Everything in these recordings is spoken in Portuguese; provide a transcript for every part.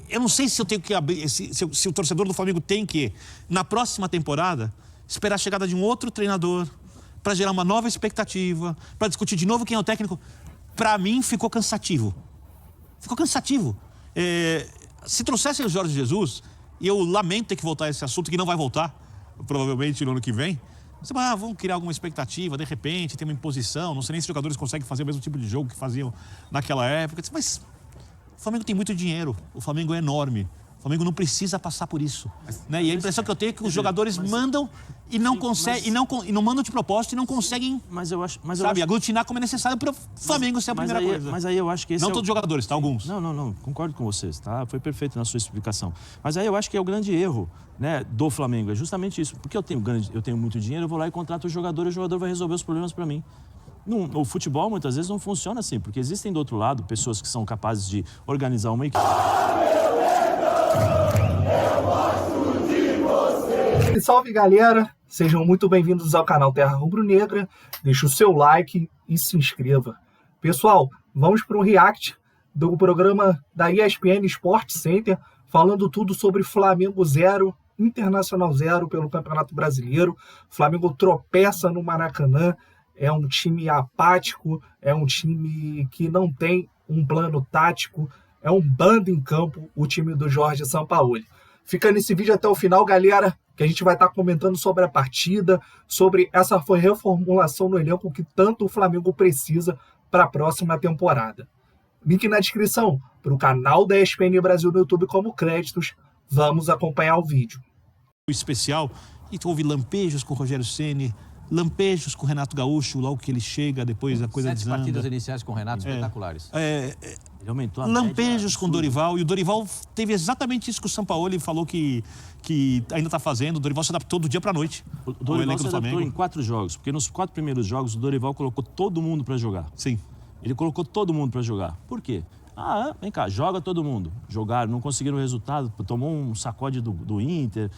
eu não sei se eu tenho que abrir, se o torcedor do Flamengo tem que, na próxima temporada, esperar a chegada de um outro treinador para gerar uma nova expectativa, para discutir de novo quem é o técnico. Para mim, ficou cansativo. Ficou cansativo. Se trouxessem o Jorge Jesus, e eu lamento ter que voltar a esse assunto, que não vai voltar, provavelmente no ano que vem, você vai, vamos criar alguma expectativa, de repente, tem uma imposição, não sei nem se os jogadores conseguem fazer o mesmo tipo de jogo que faziam naquela época. Mas o Flamengo tem muito dinheiro, o Flamengo é enorme. O Flamengo não precisa passar por isso. Né? E a impressão que eu tenho é que os jogadores mandam e não conseguem, e não mandam de propósito e não conseguem, aglutinar como é necessário para o Flamengo ser a primeira coisa. Mas aí eu acho que esse não todos os jogadores, tá? Alguns. Não, concordo com vocês, tá? Foi perfeito na sua explicação. Mas aí eu acho que é o grande erro, né, do Flamengo, é justamente isso. Porque eu tenho muito dinheiro, eu vou lá e contrato o jogador vai resolver os problemas para mim. O futebol, muitas vezes, não funciona assim, porque existem do outro lado pessoas que são capazes de organizar uma equipe. Salve, galera! Sejam muito bem-vindos ao canal Terra Rubro-Negra. Deixe o seu like e se inscreva. Pessoal, vamos para um react do programa da ESPN Sport Center, falando tudo sobre Flamengo 0, Internacional 0 pelo Campeonato Brasileiro. Flamengo tropeça no Maracanã, é um time apático, é um time que não tem um plano tático, é um bando em campo o time do Jorge Sampaoli. Fica nesse vídeo até o final, galera, que a gente vai estar comentando sobre a partida, sobre essa reformulação no elenco que tanto o Flamengo precisa para a próxima temporada. Link na descrição para o canal da ESPN Brasil no YouTube como créditos. Vamos acompanhar o vídeo. Especial, e houve lampejos com o Rogério Ceni, lampejos com o Renato Gaúcho, logo que ele chega, depois a coisa desanda. 7 partidas iniciais com o Renato espetaculares. Ele aumentou a lampejos com o Dorival, e o Dorival teve exatamente isso que o Sampaoli falou que ainda está fazendo. O Dorival se adaptou do dia para a noite. O Dorival se adaptou em 4 jogos, porque nos 4 primeiros jogos o Dorival colocou todo mundo para jogar. Sim. Ele colocou todo mundo para jogar. Por quê? Vem cá, joga todo mundo. Jogaram, não conseguiram o resultado, tomou um sacode do Inter.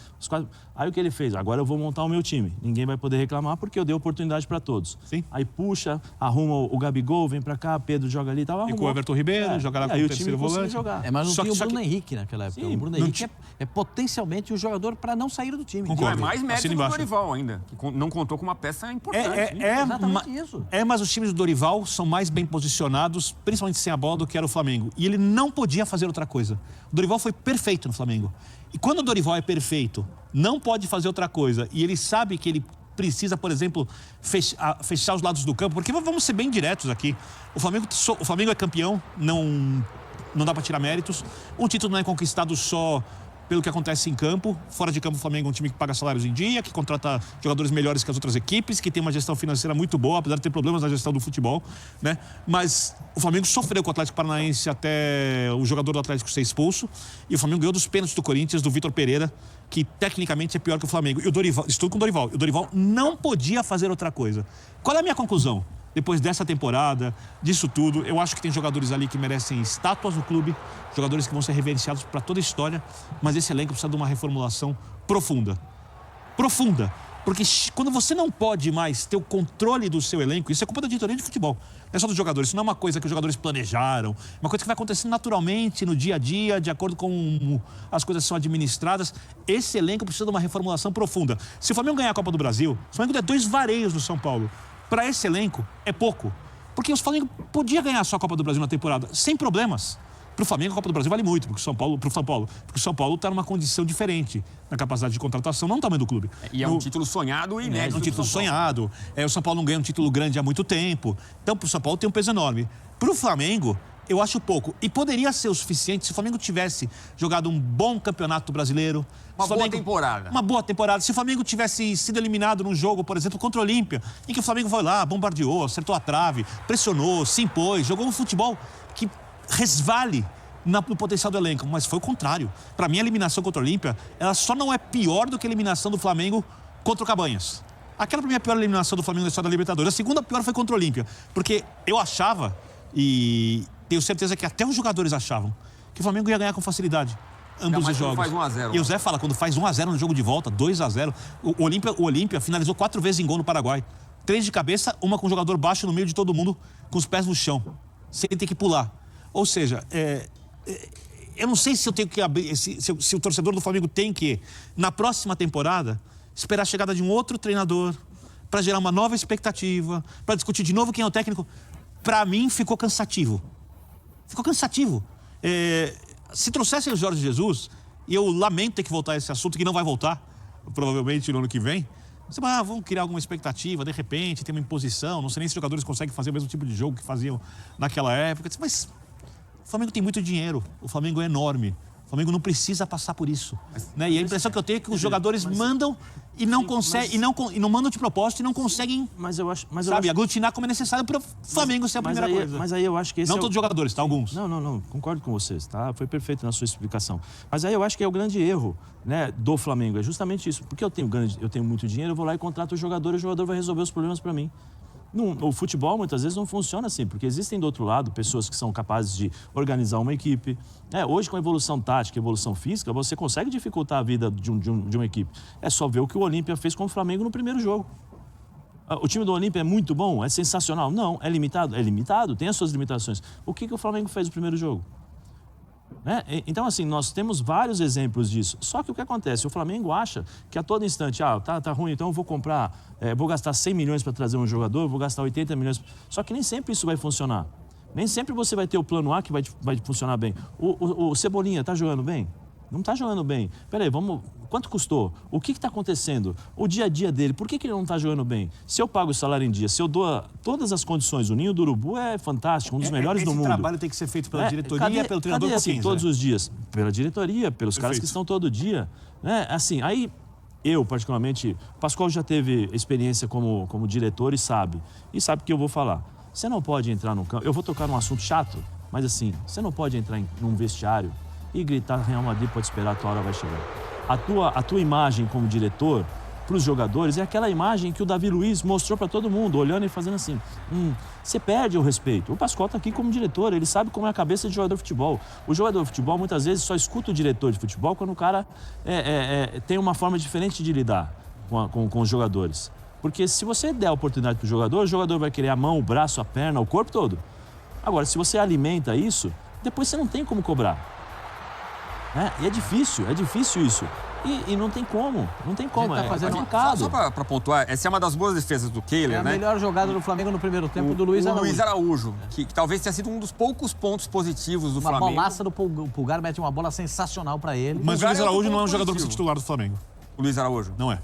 Aí o que ele fez? Agora eu vou montar o meu time. Ninguém vai poder reclamar porque eu dei oportunidade para todos. Sim. Aí puxa, arruma o Gabigol, vem para cá, Pedro joga ali e tal. E com o Everton Ribeiro, joga lá com o terceiro volante. Jogar. Mas não tinha o Bruno Henrique naquela época. Sim, o Bruno Henrique é potencialmente um jogador para não sair do time. Concordo. É mais mérito do Dorival ainda, que não contou com uma peça importante. Exatamente isso. Mas os times do Dorival são mais bem posicionados, principalmente sem a bola, do que era o Flamengo. E ele não podia fazer outra coisa. O Dorival foi perfeito no Flamengo. E quando o Dorival é perfeito, não pode fazer outra coisa, e ele sabe que ele precisa, por exemplo, fechar os lados do campo, porque vamos ser bem diretos aqui. O Flamengo é campeão, não dá para tirar méritos. Um título não é conquistado só pelo que acontece em campo. Fora de campo, o Flamengo é um time que paga salários em dia, que contrata jogadores melhores que as outras equipes, que tem uma gestão financeira muito boa, apesar de ter problemas na gestão do futebol, né? Mas o Flamengo sofreu com o Atlético Paranaense até o jogador do Atlético ser expulso, e o Flamengo ganhou dos pênaltis do Corinthians, do Vitor Pereira, que tecnicamente é pior que o Flamengo. E o Dorival, isso tudo com o Dorival. E o Dorival não podia fazer outra coisa. Qual é a minha conclusão? Depois dessa temporada, disso tudo, eu acho que tem jogadores ali que merecem estátuas no clube, jogadores que vão ser reverenciados para toda a história, mas esse elenco precisa de uma reformulação profunda. Profunda. Porque quando você não pode mais ter o controle do seu elenco, isso é culpa da diretoria de futebol, não é só dos jogadores, isso não é uma coisa que os jogadores planejaram, é uma coisa que vai acontecendo naturalmente no dia a dia, de acordo com as coisas são administradas. Esse elenco precisa de uma reformulação profunda. Se o Flamengo ganhar a Copa do Brasil, o Flamengo der 2 vareios no São Paulo. Para esse elenco, é pouco. Porque o Flamengo podia ganhar só a Copa do Brasil na temporada, sem problemas. Para o Flamengo, a Copa do Brasil vale muito, porque o São Paulo está numa condição diferente na capacidade de contratação, não no tamanho do clube. E é um título sonhado e inédito. É um título sonhado. O São Paulo não ganha um título grande há muito tempo. Então, para o São Paulo tem um peso enorme. Para o Flamengo, eu acho pouco. E poderia ser o suficiente se o Flamengo tivesse jogado um bom campeonato brasileiro. Uma boa temporada. Uma boa temporada. Se o Flamengo tivesse sido eliminado num jogo, por exemplo, contra o Olímpia, em que o Flamengo foi lá, bombardeou, acertou a trave, pressionou, se impôs, jogou um futebol que resvale no potencial do elenco. Mas foi o contrário. Para mim, a eliminação contra o Olímpia, ela só não é pior do que a eliminação do Flamengo contra o Cabanhas. Aquela para mim é a pior eliminação do Flamengo na história da Libertadores. A segunda pior foi contra o Olímpia. Porque eu achava, e tenho certeza que até os jogadores achavam, que o Flamengo ia ganhar com facilidade ambos os jogos. Faz 1-0. E o Zé fala, quando faz 1-0 no jogo de volta, 2-0, o Olímpia finalizou 4 vezes em gol no Paraguai. 3 de cabeça, uma com o jogador baixo no meio de todo mundo, com os pés no chão, sem ter que pular. Ou seja, Eu não sei se eu tenho que abrir, se o torcedor do Flamengo tem que, na próxima temporada, esperar a chegada de um outro treinador para gerar uma nova expectativa, para discutir de novo quem é o técnico. Para mim, ficou cansativo. Ficou cansativo. Se trouxessem o Jorge Jesus, e eu lamento ter que voltar a esse assunto, que não vai voltar, provavelmente no ano que vem, você vai, vamos criar alguma expectativa, de repente, tem uma imposição, não sei nem se os jogadores conseguem fazer o mesmo tipo de jogo que faziam naquela época. Mas o Flamengo tem muito dinheiro, o Flamengo é enorme. O Flamengo não precisa passar por isso. Né? E a impressão que eu tenho é que os jogadores mandam e não conseguem, e não mandam de propósito e não conseguem, aglutinar como é necessário para o Flamengo ser a primeira coisa. Mas aí eu acho que esse não todos os jogadores, tá? Alguns. Não, concordo com vocês, tá? Foi perfeito na sua explicação. Mas aí eu acho que é o grande erro, né, do Flamengo, é justamente isso. Porque eu tenho muito dinheiro, eu vou lá e contrato o jogador vai resolver os problemas para mim. O futebol, muitas vezes, não funciona assim, porque existem, do outro lado, pessoas que são capazes de organizar uma equipe. Hoje, com a evolução tática e evolução física, você consegue dificultar a vida de uma equipe. É só ver o que o Olímpia fez com o Flamengo no primeiro jogo. O time do Olímpia é muito bom? É sensacional? Não. É limitado? É limitado, tem as suas limitações. O que o Flamengo fez no primeiro jogo? Então, assim, nós temos vários exemplos disso. Só que o que acontece? O Flamengo acha que a todo instante, tá ruim, então eu vou comprar, vou gastar 100 milhões para trazer um jogador, vou gastar 80 milhões. Só que nem sempre isso vai funcionar. Nem sempre você vai ter o plano A que vai funcionar bem. O Cebolinha está jogando bem? Não está jogando bem. Peraí, quanto custou? O que está acontecendo? O dia a dia dele, por que ele não está jogando bem? Se eu pago o salário em dia, se eu dou todas as condições, o Ninho do Urubu é fantástico, um dos melhores do mundo. Esse trabalho tem que ser feito pela diretoria, pelo treinador, cadê, assim, todos os dias? Pela diretoria, pelos caras que estão todo dia. Assim, aí eu, particularmente, o Pascoal já teve experiência como diretor e sabe o que eu vou falar. Você não pode entrar no campo, eu vou tocar num assunto chato, mas assim, você não pode entrar num vestiário e gritar Real Madrid, pode esperar, a tua hora vai chegar. A tua imagem como diretor para os jogadores é aquela imagem que o Davi Luiz mostrou para todo mundo, olhando e fazendo assim. Você perde o respeito. O Pascoal está aqui como diretor, ele sabe como é a cabeça de jogador de futebol. O jogador de futebol, muitas vezes, só escuta o diretor de futebol quando o cara tem uma forma diferente de lidar com os jogadores. Porque se você der a oportunidade para o jogador vai querer a mão, o braço, a perna, o corpo todo. Agora, se você alimenta isso, depois você não tem como cobrar. E é difícil isso. E não tem como, Tá fazendo só para pontuar, essa é uma das boas defesas do Kehler, né? A melhor jogada do Flamengo no primeiro tempo do Luiz Araújo. O Luiz Araújo, que talvez tenha sido um dos poucos pontos positivos do Flamengo. Uma bolaça do Pulgar, mete uma bola sensacional para ele. Mas o Luiz Araújo não é um jogador que se titular do Flamengo. O Luiz Araújo? Não é.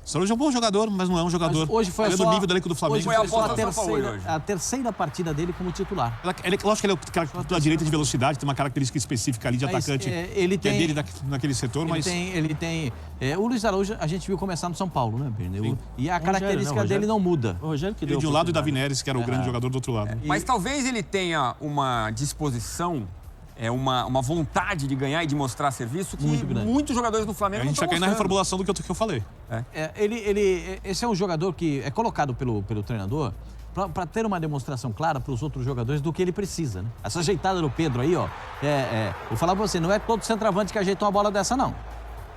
O Araújo é um bom jogador, mas não é um jogador. Hoje foi do nível do elenco do Flamengo. Hoje foi a terceira partida dele como titular. Lógico que ele é o cara pela direita de velocidade, tem uma característica específica ali de atacante ele tem, que é dele naquele setor, mas... Ele tem o Luiz Araújo a gente viu começar no São Paulo, né, Bernê? E a característica dele não muda. O Rogério que deu de um lado e o Davi Neres, que era o grande jogador do outro lado. Mas talvez ele tenha uma disposição, uma vontade de ganhar e de mostrar serviço que muitos jogadores do Flamengo não estão mostrando. A gente vai cair na reformulação do que eu falei. Esse é um jogador que é colocado pelo treinador para ter uma demonstração clara para os outros jogadores do que ele precisa, né? Essa ajeitada do Pedro aí, vou falar para você, não é todo centroavante que ajeitou uma bola dessa, não.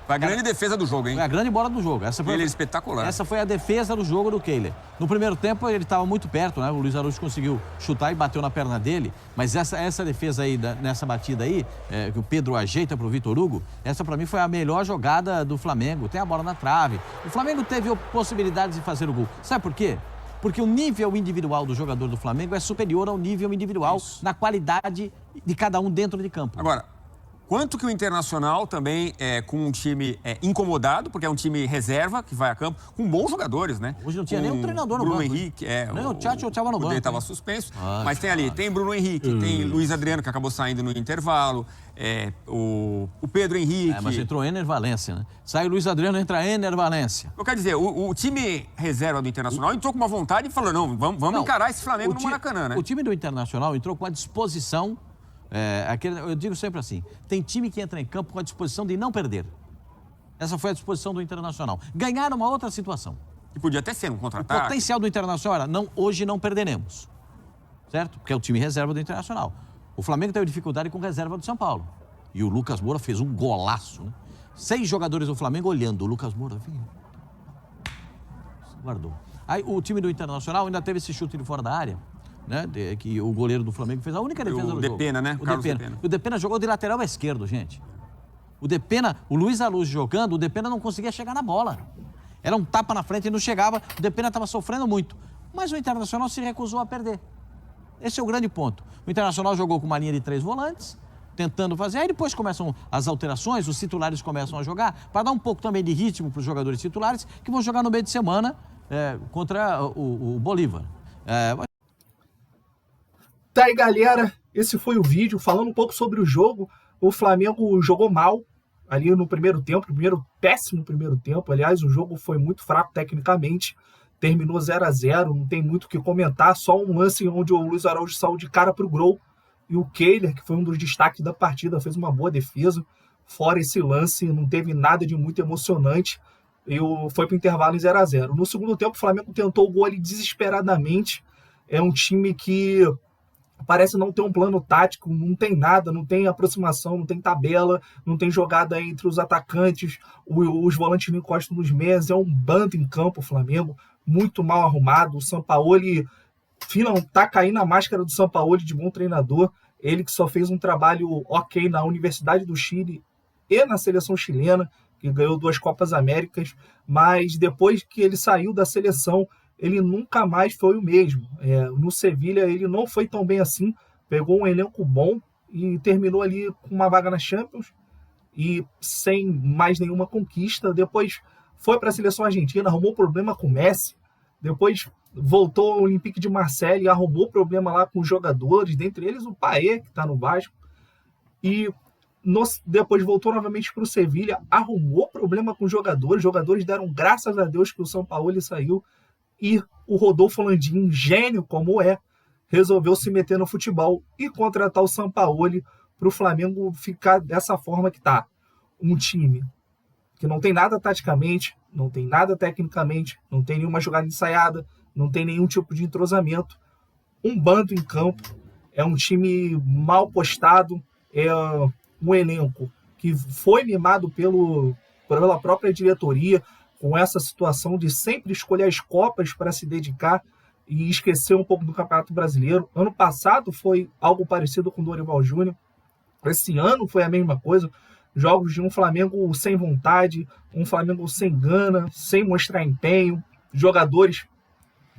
Foi a grande defesa do jogo, hein? Foi a grande bola do jogo. Ele é espetacular. Essa foi a defesa do jogo do Kehler. No primeiro tempo, ele estava muito perto, né? O Luiz Araújo conseguiu chutar e bateu na perna dele. Mas essa defesa aí, nessa batida aí, que o Pedro ajeita para o Vitor Hugo, essa para mim foi a melhor jogada do Flamengo. Tem a bola na trave. O Flamengo teve possibilidades de fazer o gol. Sabe por quê? Porque o nível individual do jogador do Flamengo é superior ao nível individual na qualidade de cada um dentro de campo. Agora, quanto que o Internacional também com um time incomodado, porque é um time reserva que vai a campo, com bons jogadores, né? Hoje não tinha nem um treinador no Bruno banco. Henrique, o Tchatcho estava no banco. Ele estava suspenso, mas tem ali, tem Bruno Henrique, tem Luiz Adriano, que acabou saindo no intervalo, o Pedro Henrique. Mas entrou Ener Valencia, né? Sai o Luiz Adriano, entra Ener Valencia. Eu quero dizer, o time reserva do Internacional entrou com uma vontade e falou, vamos encarar esse Flamengo no Maracanã, né? O time do Internacional entrou com a disposição... eu digo sempre assim, tem time que entra em campo com a disposição de não perder. Essa foi a disposição do Internacional. Ganhar uma outra situação. Que podia até ser um contra-ataque. O potencial do Internacional era, hoje não perderemos. Certo? Porque é o time reserva do Internacional. O Flamengo teve dificuldade com reserva do São Paulo. E o Lucas Moura fez um golaço, né? 6 jogadores do Flamengo olhando. O Lucas Moura vinha. Guardou. Aí o time do Internacional ainda teve esse chute de fora da área. né? Que o goleiro do Flamengo fez a única defesa do jogo. O Depena, né? O Depena. O Depena jogou de lateral esquerdo, gente. O Luiz Araújo jogando, o Depena não conseguia chegar na bola. Era um tapa na frente e não chegava, o Depena estava sofrendo muito. Mas o Internacional se recusou a perder. Esse é o grande ponto. O Internacional jogou com uma linha de 3 volantes, tentando fazer. Aí depois começam as alterações, os titulares começam a jogar, para dar um pouco também de ritmo para os jogadores titulares, que vão jogar no meio de semana contra o Bolívar. Tá aí, galera. Esse foi o vídeo falando um pouco sobre o jogo. O Flamengo jogou mal ali no primeiro tempo, péssimo primeiro tempo. Aliás, o jogo foi muito fraco tecnicamente. Terminou 0-0, não tem muito o que comentar. Só um lance onde o Luiz Araújo saiu de cara pro gol. E o Kehler, que foi um dos destaques da partida, fez uma boa defesa. Fora esse lance, não teve nada de muito emocionante. E foi pro intervalo em 0-0. No segundo tempo, o Flamengo tentou o gol ali desesperadamente. É um time que parece não ter um plano tático, não tem nada, não tem aproximação, não tem tabela, não tem jogada entre os atacantes, os volantes não encostam nos meias, é um bando em campo o Flamengo, muito mal arrumado. O Sampaoli tá caindo a máscara do Sampaoli de bom treinador, ele que só fez um trabalho ok na Universidade do Chile e na seleção chilena, que ganhou 2 Copas Américas, mas depois que ele saiu da seleção, ele nunca mais foi o mesmo. No Sevilha ele não foi tão bem assim, pegou um elenco bom e terminou ali com uma vaga na Champions e sem mais nenhuma conquista. Depois foi para a seleção argentina, arrumou problema com o Messi, depois voltou ao Olympique de Marseille e arrumou problema lá com os jogadores, dentre eles o Paê, que está no Vasco, e depois voltou novamente para o Sevilha, arrumou problema com os jogadores deram graças a Deus que o Sampaoli saiu. E o Rodolfo Landim, gênio como resolveu se meter no futebol e contratar o Sampaoli para o Flamengo ficar dessa forma que tá. Um time que não tem nada taticamente, não tem nada tecnicamente, não tem nenhuma jogada ensaiada, não tem nenhum tipo de entrosamento. Um bando em campo, é um time mal postado, é um elenco que foi mimado pela própria diretoria, com essa situação de sempre escolher as Copas para se dedicar e esquecer um pouco do Campeonato Brasileiro. Ano passado foi algo parecido com o Dorival Júnior. Esse ano foi a mesma coisa. Jogos de um Flamengo sem vontade, um Flamengo sem gana, sem mostrar empenho, jogadores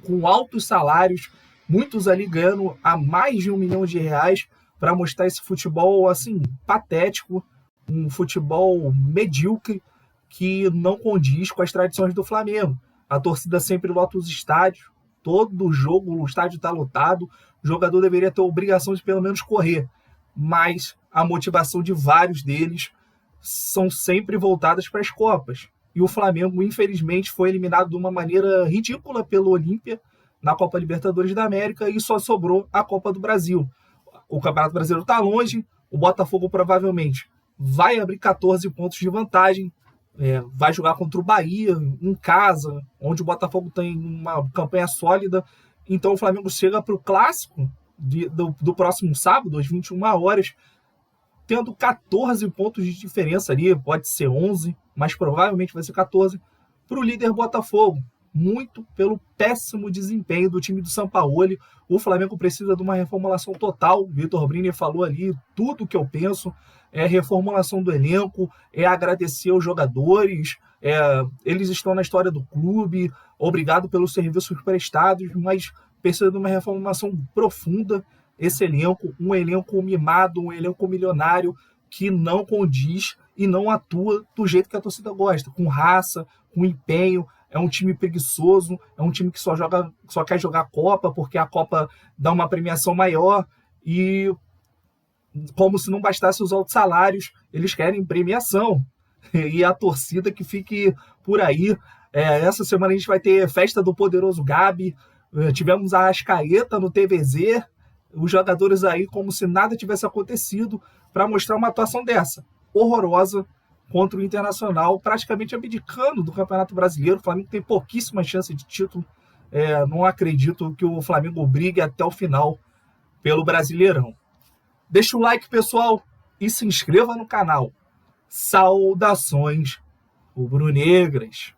com altos salários, muitos ali ganhando a mais de R$1 milhão para mostrar esse futebol assim patético, um futebol medíocre, que não condiz com as tradições do Flamengo. A torcida sempre lota os estádios, todo jogo o estádio está lotado, o jogador deveria ter a obrigação de pelo menos correr, mas a motivação de vários deles são sempre voltadas para as Copas. E o Flamengo, infelizmente, foi eliminado de uma maneira ridícula pelo Olímpia na Copa Libertadores da América e só sobrou a Copa do Brasil. O Campeonato Brasileiro está longe, o Botafogo provavelmente vai abrir 14 pontos de vantagem, vai jogar contra o Bahia em casa, onde o Botafogo tem uma campanha sólida. Então o Flamengo chega para o clássico do próximo sábado, às 21 horas, tendo 14 pontos de diferença ali, pode ser 11, mas provavelmente vai ser 14, para o líder Botafogo. Muito pelo péssimo desempenho do time do Sampaoli. O Flamengo precisa de uma reformulação total. Vitor Brini falou ali tudo o que eu penso. É reformulação do elenco, é agradecer aos jogadores, eles estão na história do clube, obrigado pelos serviços prestados, mas precisa de uma reformulação profunda esse elenco, um elenco mimado, um elenco milionário que não condiz e não atua do jeito que a torcida gosta, com raça, com empenho. É um time preguiçoso, é um time que só quer jogar a Copa, porque a Copa dá uma premiação maior e, como se não bastasse os altos salários, eles querem premiação. E a torcida que fique por aí. Essa semana a gente vai ter festa do poderoso Gabi, tivemos a Arrascaeta no TVZ, os jogadores aí como se nada tivesse acontecido, para mostrar uma atuação dessa, horrorosa, contra o Internacional, praticamente abdicando do Campeonato Brasileiro. O Flamengo tem pouquíssima chance de título. Não acredito que o Flamengo brigue até o final pelo Brasileirão. Deixa o like, pessoal, e se inscreva no canal. Saudações rubro-negras.